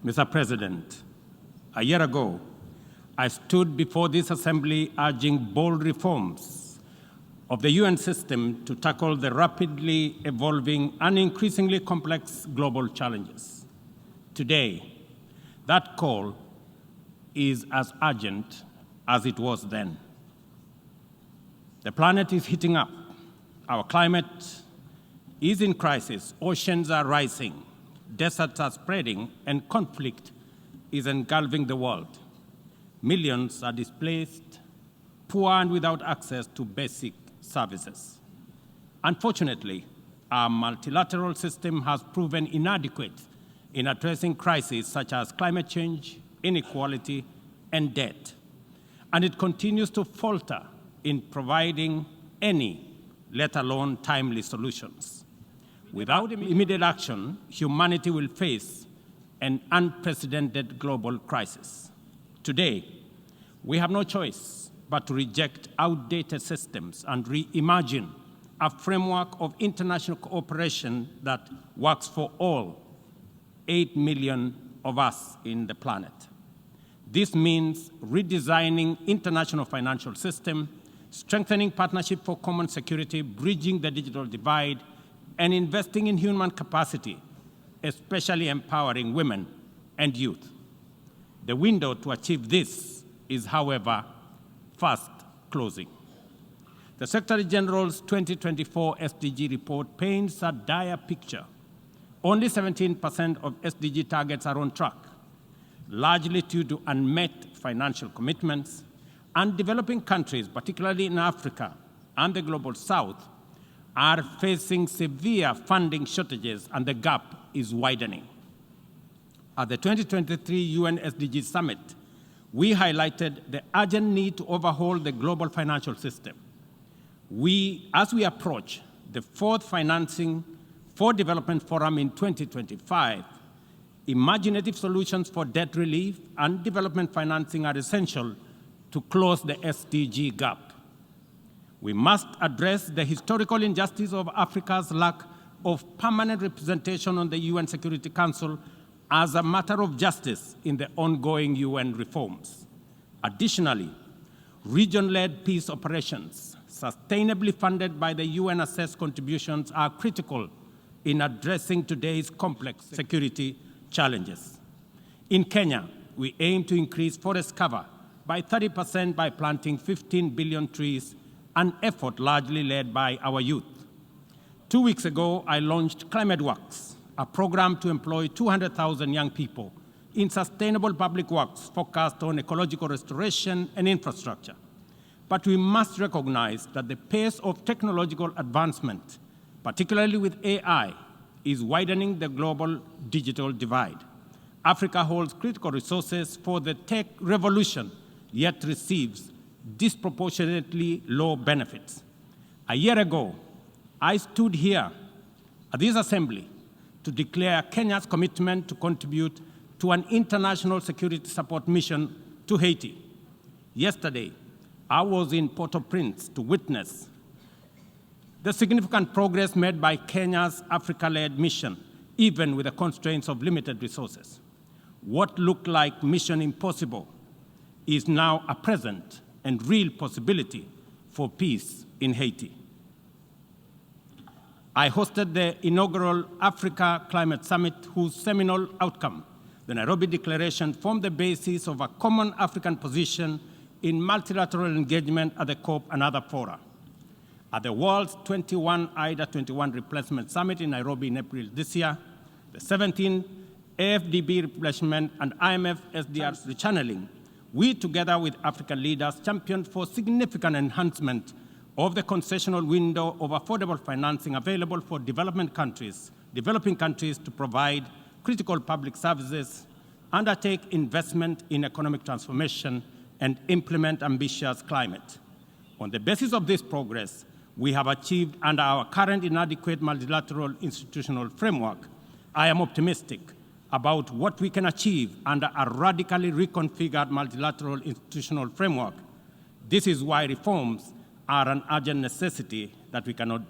Mr. President, a year ago, I stood before this Assembly urging bold reforms of the UN system to tackle the rapidly evolving and increasingly complex global challenges. Today, that call is as urgent as it was then. The planet is heating up. Our climate is in crisis. Oceans are rising. Deserts are spreading, and conflict is engulfing the world. Millions are displaced, poor and without access to basic services. Unfortunately, our multilateral system has proven inadequate in addressing crises such as climate change, inequality, and debt. And it continues to falter in providing any, let alone timely solutions. Without immediate action, humanity will face an unprecedented global crisis. Today, we have no choice but to reject outdated systems and reimagine a framework of international cooperation that works for all 8 million of us in the planet. This means redesigning international financial system, strengthening partnership for common security, bridging the digital divide, and investing in human capacity, especially empowering women and youth. The window to achieve this is, however, fast closing. The Secretary General's 2024 SDG report paints a dire picture. Only 17% of SDG targets are on track, largely due to unmet financial commitments, and developing countries, particularly in Africa and the Global South, are facing severe funding shortages, and the gap is widening. At the 2023 UN SDG Summit, we highlighted the urgent need to overhaul the global financial system. As we approach the fourth Financing for Development Forum in 2025, imaginative solutions for debt relief and development financing are essential to close the SDG gap. We must address the historical injustice of Africa's lack of permanent representation on the UN Security Council as a matter of justice in the ongoing UN reforms. Additionally, region-led peace operations, sustainably funded by the UN-assessed contributions, are critical in addressing today's complex security challenges. In Kenya, we aim to increase forest cover by 30% by planting 15 billion trees, an effort largely led by our youth. 2 weeks ago, I launched Climate Works, a program to employ 200,000 young people in sustainable public works focused on ecological restoration and infrastructure. But we must recognize that the pace of technological advancement, particularly with AI, is widening the global digital divide. Africa holds critical resources for the tech revolution, yet receives disproportionately low benefits. A year ago, I stood here at this Assembly to declare Kenya's commitment to contribute to an international security support mission to Haiti. Yesterday, I was in Port-au-Prince to witness the significant progress made by Kenya's Africa-led mission, even with the constraints of limited resources. What looked like mission impossible is now a present and real possibility for peace in Haiti. I hosted the inaugural Africa Climate Summit, whose seminal outcome, the Nairobi Declaration, formed the basis of a common African position in multilateral engagement at the COP and other fora. At the world's 21 21 Replacement Summit in Nairobi in April this year, the 17th AFDB replacement and IMF SDR rechanneling, we, together with African leaders, championed for significant enhancement of the concessional window of affordable financing available for developing countries to provide critical public services, undertake investment in economic transformation, and implement ambitious climate. On the basis of this progress, we have achieved under our current inadequate multilateral institutional framework, I am optimistic about what we can achieve under a radically reconfigured multilateral institutional framework. This is why reforms are an urgent necessity that we cannot delay.